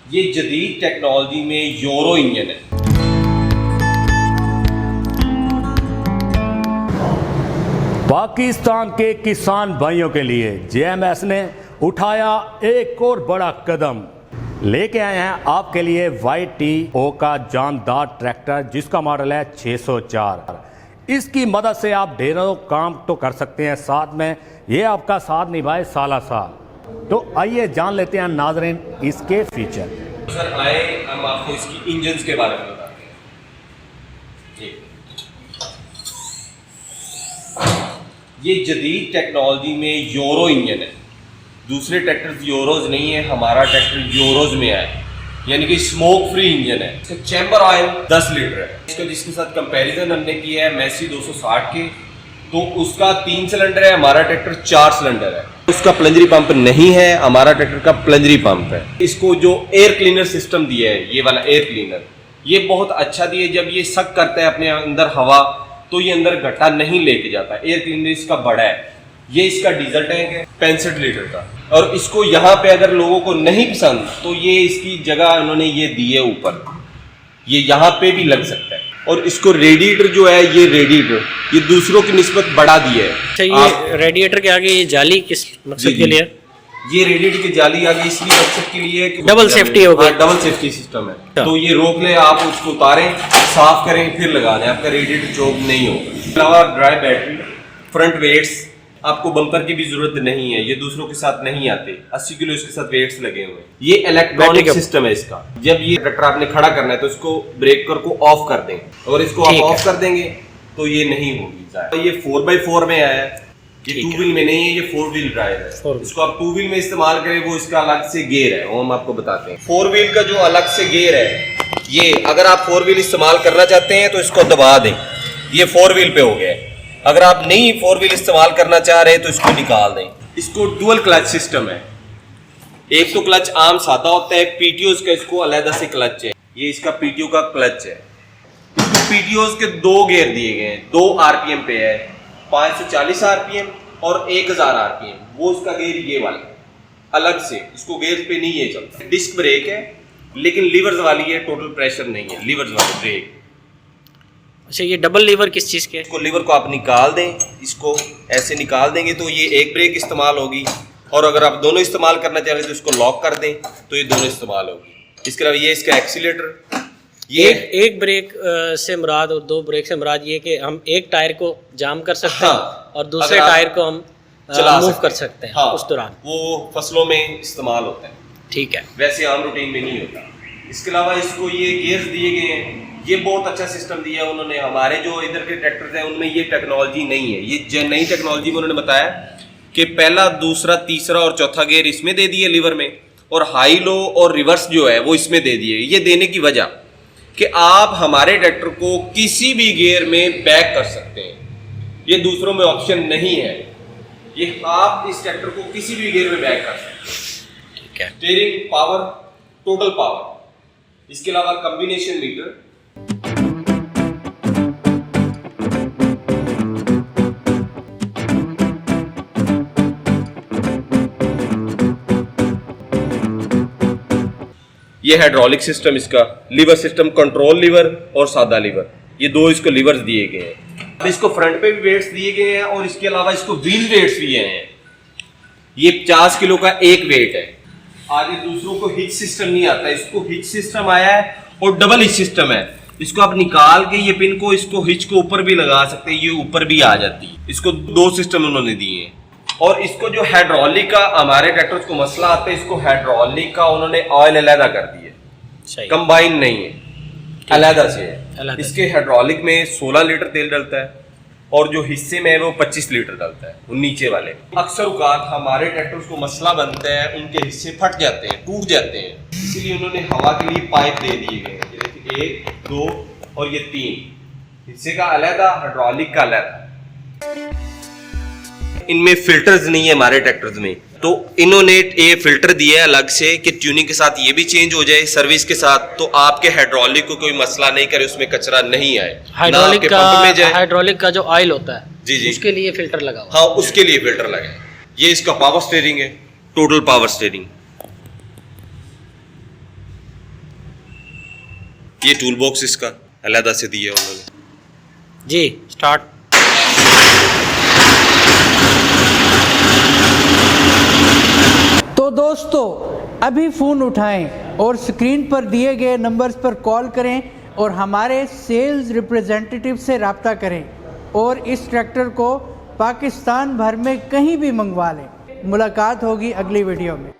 ये जदीद टेक्नोलॉजी में यूरो इंजन है। पाकिस्तान के किसान भाइयों के लिए जेएमएस ने उठाया एक और बड़ा कदम। लेके आए हैं आपके लिए YTO का जानदार ट्रैक्टर जिसका मॉडल है 604। इसकी मदद से आप ढेरों काम तो कर सकते हैं, साथ में ये आपका साथ निभाए साला साल। तो आइए जान लेते हैं नाज़रीन इसके फीचर। सर आए हम आपको इसकी इंजन्स के बारे में बताते हैं। ये जदीद टेक्नोलॉजी में यूरो इंजन है। दूसरे ट्रैक्टर यूरोज नहीं है, हमारा ट्रैक्टर यूरोज में है, यानी कि स्मोक फ्री इंजन है। इसका चैम्बर ऑयल 10 लीटर है। इसका जिसके साथ कंपैरिजन हमने किया है मैसी 260 के, तो उसका 3 सिलेंडर है, हमारा ट्रैक्टर 4 सिलेंडर है। उसका प्लंजरी पंप नहीं है, हमारा ट्रैक्टर का प्लंजरी पंप है। इसको जो एयर क्लीनर सिस्टम दिया है, ये वाला एयर क्लीनर, ये बहुत अच्छा दिया है। जब ये सक करता है अपने अंदर हवा, तो ये अंदर घट्टा नहीं लेके जाता। एयर क्लीनर इसका बड़ा है। ये इसका डीजल टैंक है 65 लीटर का। और इसको यहाँ पे अगर लोगों को नहीं पसंद तो ये इसकी जगह उन्होंने ये दी है ऊपर, ये यहाँ पे भी लग सकता है। और इसको रेडिएटर जो है, ये रेडिएटर ये दूसरों की निस्बत बढ़ा दिया है। अच्छा, ये रेडिएटर के आगे ये जाली किस मकसद के लिए है? ये रेडिएटर की जाली आगे इसलिए मकसद के लिए है कि डबल सेफ्टी होगी। डबल सेफ्टी सिस्टम है। तो ये रोक ले, आप उसको उतारें, साफ करें, फिर लगा दें, आपका रेडिएटर चोक नहीं होगा। इसके अलावा ड्राई बैटरी, फ्रंट वेट्स, आपको बम्पर की भी जरूरत नहीं है, ये दूसरों के साथ नहीं आते। 80 किलो इसके साथ वेट्स लगे हुए हैं। ये इलेक्ट्रॉनिक सिस्टम है इसका। जब ये ट्रैक्टर आपने खड़ा करना है तो इसको ब्रेकर को ऑफ कर दें, और इसको आप ऑफ कर देंगे तो ये नहीं होगी। ये 4x4 में आया है, ये 2 व्हील में नहीं है, ये 4 व्हील ड्राइव है। इसको आप 2 व्हील में इस्तेमाल करें, वो इसका अलग से गेयर है, वो हम आपको बताते हैं। 4 व्हील का जो अलग से गेयर है, ये अगर आप 4 व्हील इस्तेमाल करना चाहते हैं तो इसको दबा दें, ये 4 व्हील पे हो गया। अगर आप नहीं 4 व्हील इस्तेमाल करना चाह रहे तो इसको निकाल दें। इसको डुअल क्लच सिस्टम है। एक तो क्लच आम सादा होता है, पीटीओ का इसको अलग से क्लच है। ये इसका पीटीओ का क्लच है। पीटीओ के 2 गेयर दिए गए हैं, 2 आरपीएम पे है, 540 आरपीएम और 1000 आरपीएम। वो इसका गेयर ये वाला अलग से, इसको गेयर पे नहीं ये चलता। डिस्क ब्रेक है, लेकिन लीवर्स वाली है, टोटल प्रेशर नहीं है, लीवर्स वाली ब्रेक। अच्छा, ये डबल लीवर किस चीज़ के? इसको लीवर को आप निकाल दें, इसको ऐसे निकाल देंगे तो ये एक ब्रेक इस्तेमाल होगी, और अगर आप दोनों इस्तेमाल करना चाह रहे हैं तो इसको लॉक कर दें तो ये दोनों इस्तेमाल होगी। इसके अलावा ये इसका एक्सीलेटर, ये एक ब्रेक से मुराद और 2 ब्रेक से मुराद ये कि हम एक टायर को जाम कर सकते हैं और दूसरे टायर को हम मूव कर सकते हैं। उस दौरान वो फसलों में इस्तेमाल होता है। ठीक है, वैसे आम रूटीन में नहीं होता। इसके अलावा इसको ये गियर्स दिए गए हैं, ये बहुत अच्छा सिस्टम दिया है उन्होंने। हमारे जो इधर के ट्रैक्टर्स हैं उनमें ये टेक्नोलॉजी नहीं है। ये नई टेक्नोलॉजी में उन्होंने बताया कि पहला, दूसरा, तीसरा और चौथा गियर इसमें दे दिए लीवर में, और हाई, लो और रिवर्स जो है वो इसमें दे दिए। ये देने की वजह कि आप हमारे ट्रैक्टर को किसी भी गियर में बैक कर सकते हैं। ये दूसरों में ऑप्शन नहीं है, ये आप इस ट्रैक्टर को किसी भी गियर में बैक कर सकते हैं। ठीक है। Steering power, total power. इसके अलावा कॉम्बिनेशन मीटर, ये हाइड्रोलिक सिस्टम, इसका लीवर सिस्टम, कंट्रोल लीवर और सादा लीवर, ये 2 इसको लीवर्स दिए गए हैं। अब इसको फ्रंट पे भी वेट्स दिए गए हैं और इसके अलावा इसको व्हील वेट्स दिए हैं। ये 50 किलो का एक वेट है। आगे दूसरों को हिच सिस्टम नहीं आता, इसको हिच सिस्टम आया है और डबल हिच सिस्टम है। इसको आप निकाल के ये पिन को, इसको हिच को ऊपर भी लगा सकते हैं, ये ऊपर भी आ जाती है। इसको 2 सिस्टम उन्होंने दिए हैं। और इसको जो हाइड्रोलिक का हमारे ट्रैक्टर्स को मसला आता है, इसको हाइड्रोलिक का उन्होंने ऑयल अलहदा कर दिया, कंबाइन नहीं है, अलहदा से है। इसके हाइड्रोलिक में 16 लीटर तेल डलता है और जो हिस्से में है वो 25 लीटर डलता है, वो नीचे वाले। अक्सर औकात हमारे ट्रैक्टर्स को मसला बनता है, उनके हिस्से फट जाते हैं, टूट जाते हैं, इसीलिए उन्होंने हवा के लिए पाइप दे दिए गए हैं। 1, 2 और ये 3 हिस्से का अलहदा, हाइड्रोलिक का अलहदा। इनमें फिल्टर्स नहीं है हमारे ट्रैक्टर्स में, तो इन्होंने ये फिल्टर दिया है अलग से कि ट्यूनिंग के साथ ये भी चेंज हो जाए सर्विस के साथ, तो आपके हाइड्रोलिक को कोई मसला नहीं करे, उसमें कचरा नहीं आए। हाइड्रोलिक का जो ऑयल होता है, जी, उसके लिए फिल्टर लगा हुआ। हाँ, उसके लिए फिल्टर लगा है। ये इसका पावर स्टीयरिंग है, टोटल पावर स्टीयरिंग। ये टूल बॉक्स इसका अलहदा से दिया उन्होंने। जी स्टार्ट। तो दोस्तों अभी फ़ोन उठाएं और स्क्रीन पर दिए गए नंबर्स पर कॉल करें और हमारे सेल्स रिप्रेजेंटेटिव से रब्ता करें और इस ट्रैक्टर को पाकिस्तान भर में कहीं भी मंगवा लें। मुलाकात होगी अगली वीडियो में।